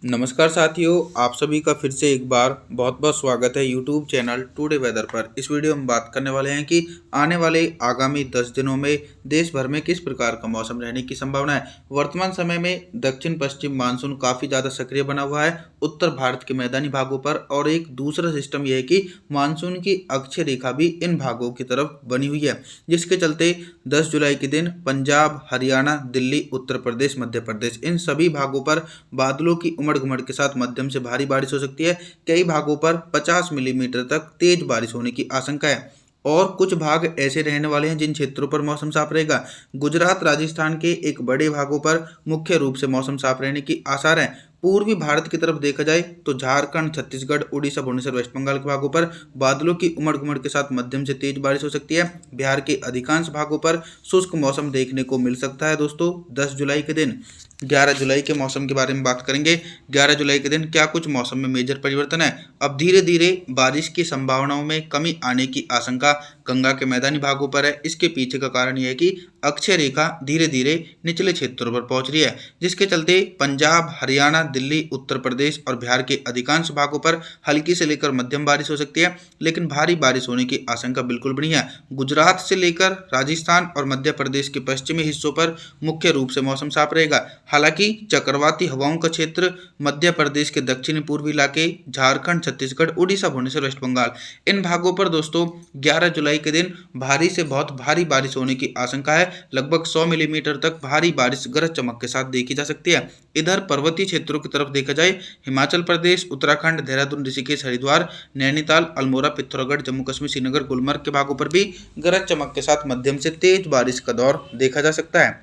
नमस्कार साथियों, आप सभी का फिर से एक बार बहुत बहुत स्वागत है यूट्यूब चैनल टुडे वेदर पर। इस वीडियो में बात करने वाले हैं कि आने वाले आगामी 10 दिनों में देश भर में किस प्रकार का मौसम रहने की संभावना है। वर्तमान समय में दक्षिण पश्चिम मानसून काफ़ी ज़्यादा सक्रिय बना हुआ है उत्तर भारत के मैदानी भागों पर, और एक दूसरा सिस्टम यह है कि मानसून की अक्षय रेखा भी इन भागों की तरफ बनी हुई है, जिसके चलते 10 जुलाई के दिन पंजाब, हरियाणा, दिल्ली, उत्तर प्रदेश, मध्य प्रदेश इन सभी भागों पर बादलों की उमड़ घुमड़ के साथ मध्यम से भारी बारिश हो सकती है। कई भागों पर 50 मिलीमीटर तक तेज बारिश होने की आशंका है, और कुछ भाग ऐसे रहने वाले हैं जिन क्षेत्रों पर मौसम साफ रहेगा। गुजरात, राजस्थान के एक बड़े भागों पर मुख्य रूप से मौसम साफ रहने की आसार हैं। पूर्वी भारत की तरफ देखा जाए तो झारखंड, छत्तीसगढ़, उड़ीसा, भुवनेश्वर, वेस्ट बंगाल के भागों पर बादलों की उमड़ घुमड़ के साथ मध्यम से तेज बारिश हो सकती है। बिहार के अधिकांश भागों पर शुष्क मौसम देखने को मिल सकता है। दोस्तों 10 जुलाई के दिन 11 जुलाई के मौसम के बारे में बात करेंगे। 11 जुलाई के दिन क्या कुछ मौसम में मेजर परिवर्तन है। अब धीरे धीरे बारिश की संभावनाओं में कमी आने की आशंका गंगा के मैदानी भागों पर है। इसके पीछे का कारण यह है कि अक्षय रेखा धीरे धीरे निचले क्षेत्रों पर पहुंच रही है, जिसके चलते पंजाब, हरियाणा, दिल्ली, उत्तर प्रदेश और बिहार के अधिकांश भागों पर हल्की से लेकर मध्यम बारिश हो सकती है, लेकिन भारी बारिश होने की आशंका बिल्कुल बनी है। गुजरात से लेकर राजस्थान और मध्य प्रदेश के पश्चिमी हिस्सों पर मुख्य रूप से मौसम साफ रहेगा। हालांकि चक्रवाती हवाओं का क्षेत्र मध्य प्रदेश के दक्षिणी पूर्वी इलाके, झारखंड, छत्तीसगढ़, उड़ीसा, भुवनेश्वर, वेस्ट बंगाल इन भागों पर दोस्तों 11 जुलाई के दिन भारी से बहुत भारी बारिश होने की आशंका है। लगभग 100 मिलीमीटर तक भारी बारिश गरज चमक के साथ देखी जा सकती है। इधर पर्वतीय क्षेत्रों की तरफ देखा जाए, हिमाचल प्रदेश, उत्तराखंड, देहरादून, ऋषिकेश, हरिद्वार, नैनीताल, अल्मोड़ा, पिथौरागढ़, जम्मू कश्मीर, श्रीनगर, गुलमर्ग के भागों पर भी गरज चमक के साथ मध्यम से तेज बारिश का दौर देखा जा सकता है।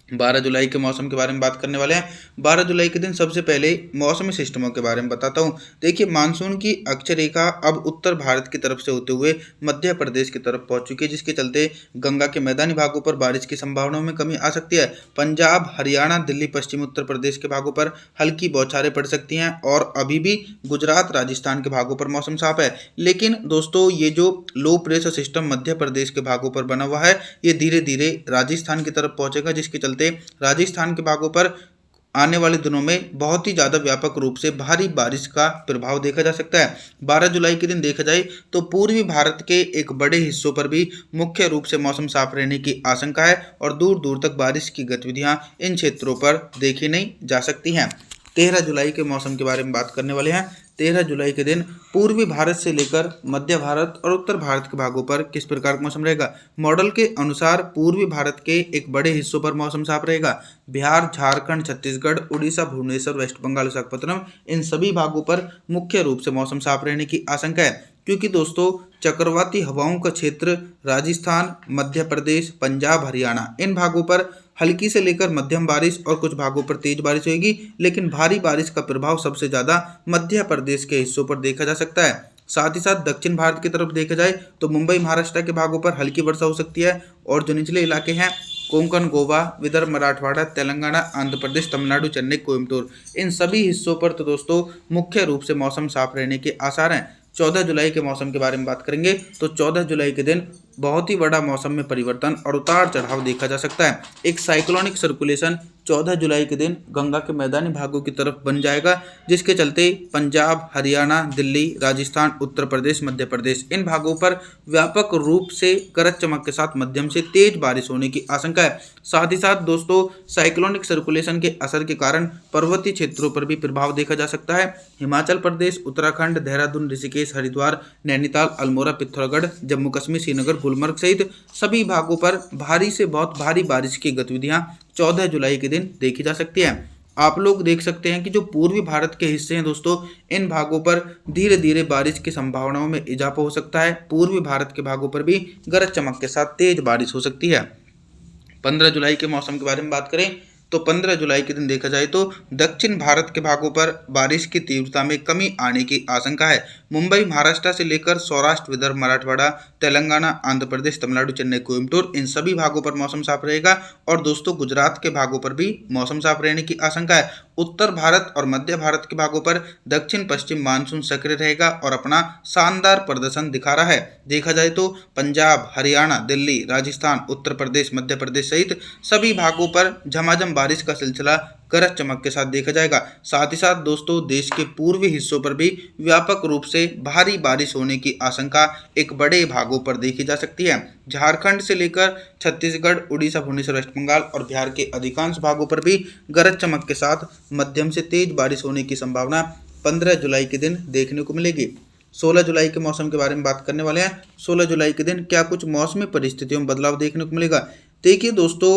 12 जुलाई के मौसम के बारे में बात करने वाले हैं। 12 जुलाई के दिन सबसे पहले मौसमी सिस्टमों के बारे में बताता हूं। देखिए, मानसून की अक्षय रेखा अब उत्तर भारत की तरफ से होते हुए मध्य प्रदेश की तरफ पहुंच चुकी है, जिसके चलते गंगा के मैदानी भागों पर बारिश की संभावनाओं में कमी आ सकती है। पंजाब, हरियाणा, दिल्ली, पश्चिमी उत्तर प्रदेश के भागों पर हल्की बौछारें पड़ सकती हैं, और अभी भी गुजरात, राजस्थान के भागों पर मौसम साफ है। लेकिन दोस्तों, ये जो low pressure system Madhya Pradesh के भागों पर बना हुआ है, ये धीरे धीरे राजस्थान की तरफ पहुंचेगा, जिसके चलते राजस्थान के भागों पर आने वाले दिनों में बहुत ही ज़्यादा व्यापक रूप से भारी बारिश का प्रभाव देखा जा सकता है। 12 जुलाई के दिन देखा जाए तो पूर्वी भारत के एक बड़े हिस्सों पर भी मुख्य रूप से मौसम साफ रहने की आशंका है, और दूर दूर तक बारिश की गतिविधियां इन क्षेत्रों पर देखी नहीं जा सकती हैं। 13 जुलाई के मौसम के बारे में बात करने वाले हैं। 13 जुलाई के दिन पूर्वी भारत से लेकर मध्य भारत और उत्तर भारत के भागों पर किस प्रकार का मौसम रहेगा। मॉडल के अनुसार पूर्वी भारत के एक बड़े हिस्सों पर मौसम साफ रहेगा। बिहार, झारखंड, छत्तीसगढ़, उड़ीसा, भुवनेश्वर, वेस्ट बंगाल, विशाखापत्तनम इन सभी भागों पर मुख्य रूप से मौसम साफ रहने की आशंका है, क्योंकि दोस्तों चक्रवाती हवाओं का क्षेत्र राजस्थान, मध्य प्रदेश, पंजाब, हरियाणा इन भागों पर हल्की से लेकर मध्यम बारिश और कुछ भागों पर तेज बारिश होगी, लेकिन भारी बारिश का प्रभाव सबसे ज़्यादा मध्य प्रदेश के हिस्सों पर देखा जा सकता है। साथ ही साथ दक्षिण भारत की तरफ देखा जाए तो मुंबई, महाराष्ट्र के भागों पर हल्की वर्षा हो सकती है, और जो निचले इलाके हैं कोंकण, गोवा, विदर्भ, मराठवाड़ा, तेलंगाना, आंध्र प्रदेश, तमिलनाडु, चेन्नई, कोयम्बटूर इन सभी हिस्सों पर तो दोस्तों मुख्य रूप से मौसम साफ रहने के आसार हैं। 14 जुलाई के मौसम के बारे में बात करेंगे तो 14 जुलाई के दिन बहुत ही बड़ा मौसम में परिवर्तन और उतार चढ़ाव देखा जा सकता है। एक साइक्लोनिक सर्कुलेशन 14 जुलाई के दिन गंगा के मैदानी भागों की तरफ बन जाएगा, जिसके चलते पंजाब, हरियाणा, दिल्ली, राजस्थान, उत्तर प्रदेश, मध्य प्रदेश इन भागों पर व्यापक रूप से गरज चमक के साथ मध्यम से तेज बारिश होने की आशंका है। साथ ही साथ दोस्तों साइक्लोनिक सर्कुलेशन के असर के कारण पर्वतीय क्षेत्रों पर भी प्रभाव देखा जा सकता है। हिमाचल प्रदेश, उत्तराखंड, देहरादून, ऋषिकेश, हरिद्वार, नैनीताल, अल्मोड़ा, पिथौरागढ़, जम्मू कश्मीर, श्रीनगर, गुलमर्ग सहित सभी भागों पर भारी से बहुत भारी बारिश की गतिविधियां 14 जुलाई के दिन देखी जा सकती है। आप लोग देख सकते हैं कि जो पूर्वी भारत के हिस्से हैं दोस्तों, इन भागों पर धीरे धीरे बारिश की संभावनाओं में इजाफा हो सकता है। पूर्वी भारत के भागों पर भी गरज चमक के साथ तेज बारिश हो सकती है। 15 जुलाई के मौसम के बारे में बात करें तो 15 जुलाई के दिन देखा जाए तो दक्षिण भारत के भागों पर बारिश की तीव्रता में कमी आने की आशंका है। मुंबई, महाराष्ट्र से लेकर सौराष्ट्र, विदर्भ, मराठवाड़ा, तेलंगाना, आंध्र प्रदेश, तमिलनाडु, चेन्नई, कोयम्बटूर इन सभी भागों पर मौसम साफ रहेगा, और दोस्तों गुजरात के भागों पर भी मौसम साफ रहने की आशंका है। उत्तर भारत और मध्य भारत के भागों पर दक्षिण पश्चिम मानसून सक्रिय रहेगा और अपना शानदार प्रदर्शन दिखा रहा है। देखा जाए तो पंजाब, हरियाणा, दिल्ली, राजस्थान, उत्तर प्रदेश, मध्य प्रदेश सहित सभी भागों पर झमाझम बारिश का सिलसिला गरज चमक के साथ देखा जाएगा। साथ ही साथ दोस्तों देश के पूर्वी हिस्सों पर भी व्यापक रूप से भारी बारिश होने की आशंका एक बड़े भागों पर देखी जा सकती है। झारखंड से लेकर छत्तीसगढ़, उड़ीसा, भुवनेश्वर, वेस्ट बंगाल और बिहार के अधिकांश भागों पर भी गरज चमक के साथ मध्यम से तेज बारिश होने की संभावना 15 जुलाई के दिन देखने को मिलेगी। 16 जुलाई के मौसम के बारे में बात करने वाले हैं। 16 जुलाई के दिन क्या कुछ मौसमी परिस्थितियों में बदलाव देखने को मिलेगा। देखिए दोस्तों,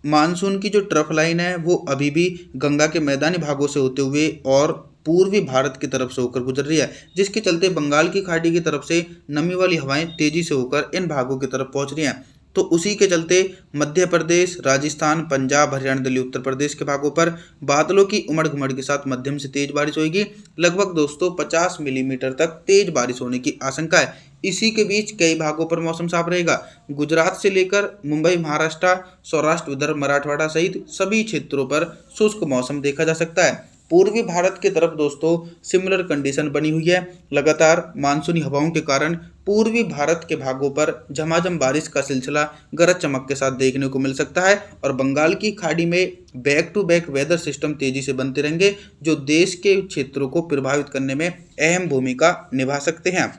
मानसून की जो ट्रफ लाइन है वो अभी भी गंगा के मैदानी भागों से होते हुए और पूर्वी भारत की तरफ से होकर गुजर रही है, जिसके चलते बंगाल की खाड़ी की तरफ से नमी वाली हवाएं तेजी से होकर इन भागों की तरफ पहुंच रही हैं। तो उसी के चलते मध्य प्रदेश, राजस्थान, पंजाब, हरियाणा, दिल्ली, उत्तर प्रदेश के भागों पर बादलों की उमड़ घुमड़ के साथ मध्यम से तेज बारिश होगी। लगभग दोस्तों 50 मिलीमीटर तक तेज बारिश होने की आशंका है। इसी के बीच कई भागों पर मौसम साफ रहेगा। गुजरात से लेकर मुंबई, महाराष्ट्र, सौराष्ट्र, विदर्भ, मराठवाड़ा सहित सभी क्षेत्रों पर शुष्क मौसम देखा जा सकता है। पूर्वी भारत की तरफ दोस्तों सिमिलर कंडीशन बनी हुई है। लगातार मानसूनी हवाओं के कारण पूर्वी भारत के भागों पर झमाझम बारिश का सिलसिला गरज चमक के साथ देखने को मिल सकता है और बंगाल की खाड़ी में back to back weather system तेजी से बनते रहेंगे, जो देश के क्षेत्रों को प्रभावित करने में अहम भूमिका निभा सकते हैं।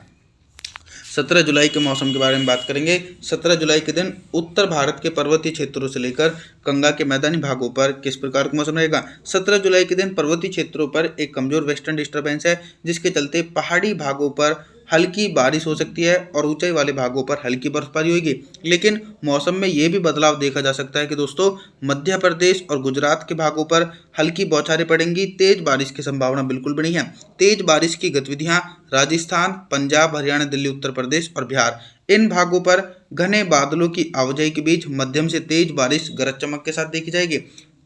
17 जुलाई के मौसम के बारे में बात करेंगे। 17 जुलाई के दिन उत्तर भारत के पर्वतीय क्षेत्रों से लेकर गंगा के मैदानी भागों पर किस प्रकार का मौसम रहेगा। 17 जुलाई के दिन पर्वतीय क्षेत्रों पर एक कमजोर वेस्टर्न डिस्टर्बेंस है, जिसके चलते पहाड़ी भागों पर हल्की बारिश हो सकती है और ऊंचाई वाले भागों पर हल्की बर्फबारी होगी। लेकिन मौसम में ये भी बदलाव देखा जा सकता है कि दोस्तों मध्य प्रदेश और गुजरात के भागों पर हल्की बौछारें पड़ेंगी। तेज बारिश की संभावना बिल्कुल बनी है। तेज बारिश की गतिविधियां राजस्थान, पंजाब, हरियाणा, दिल्ली, उत्तर प्रदेश और बिहार इन भागों पर घने बादलों की आवाजाही के बीच मध्यम से तेज बारिश गरज चमक के साथ देखी जाएगी।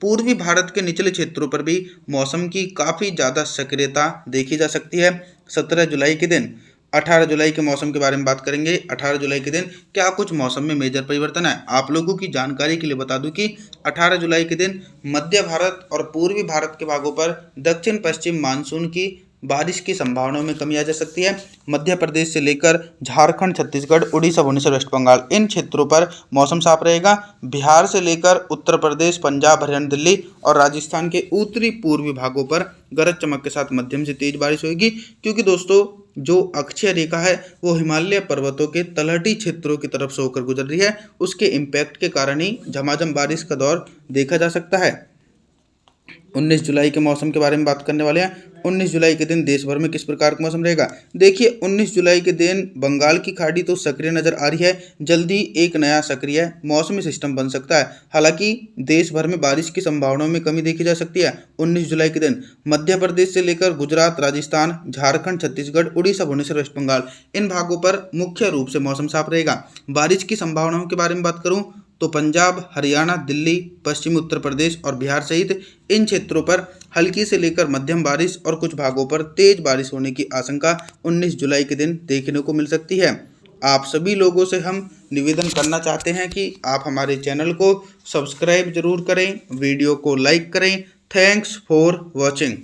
पूर्वी भारत के निचले क्षेत्रों पर भी मौसम की काफ़ी ज़्यादा सक्रियता देखी जा सकती है। 17 जुलाई के दिन 18 जुलाई के मौसम के बारे में बात करेंगे। 18 जुलाई के दिन क्या कुछ मौसम में मेजर परिवर्तन है। आप लोगों की जानकारी के लिए बता दूं कि 18 जुलाई के दिन मध्य भारत और पूर्वी भारत के भागों पर दक्षिण पश्चिम मानसून की बारिश की संभावनाओं में कमी आ जा सकती है। मध्य प्रदेश से लेकर झारखंड, छत्तीसगढ़, उड़ीसा, भुवनेश्वर, वेस्ट बंगाल इन क्षेत्रों पर मौसम साफ रहेगा। बिहार से लेकर उत्तर प्रदेश, पंजाब, हरियाणा, दिल्ली और राजस्थान के उत्तरी पूर्वी भागों पर गरज चमक के साथ मध्यम से तेज बारिश होगी, क्योंकि दोस्तों जो अक्षीय रेखा है वो हिमालय पर्वतों के तलहटी क्षेत्रों की तरफ से होकर गुजर रही है। उसके इम्पैक्ट के कारण ही झमाझम बारिश का दौर देखा जा सकता है। 19 जुलाई के मौसम के बारे में बात करने वाले हैं। 19 जुलाई के दिन देश भर में किस प्रकार का मौसम रहेगा। देखिए 19 जुलाई के दिन बंगाल की खाड़ी तो सक्रिय नजर आ रही है, जल्दी एक नया सक्रिय मौसमी सिस्टम बन सकता है। हालांकि देश भर में बारिश की संभावनाओं में कमी देखी जा सकती है। 19 जुलाई के दिन मध्य प्रदेश से लेकर गुजरात, राजस्थान, झारखंड, छत्तीसगढ़, उड़ीसा, भुवनेश्वर, वेस्ट बंगाल इन भागों पर मुख्य रूप से मौसम साफ रहेगा। बारिश की संभावनाओं के बारे में बात करूं तो पंजाब, हरियाणा, दिल्ली, पश्चिमी उत्तर प्रदेश और बिहार सहित इन क्षेत्रों पर हल्की से लेकर मध्यम बारिश और कुछ भागों पर तेज बारिश होने की आशंका 19 जुलाई के दिन देखने को मिल सकती है। आप सभी लोगों से हम निवेदन करना चाहते हैं कि आप हमारे चैनल को सब्सक्राइब जरूर करें, वीडियो को लाइक करें। Thanks for watching.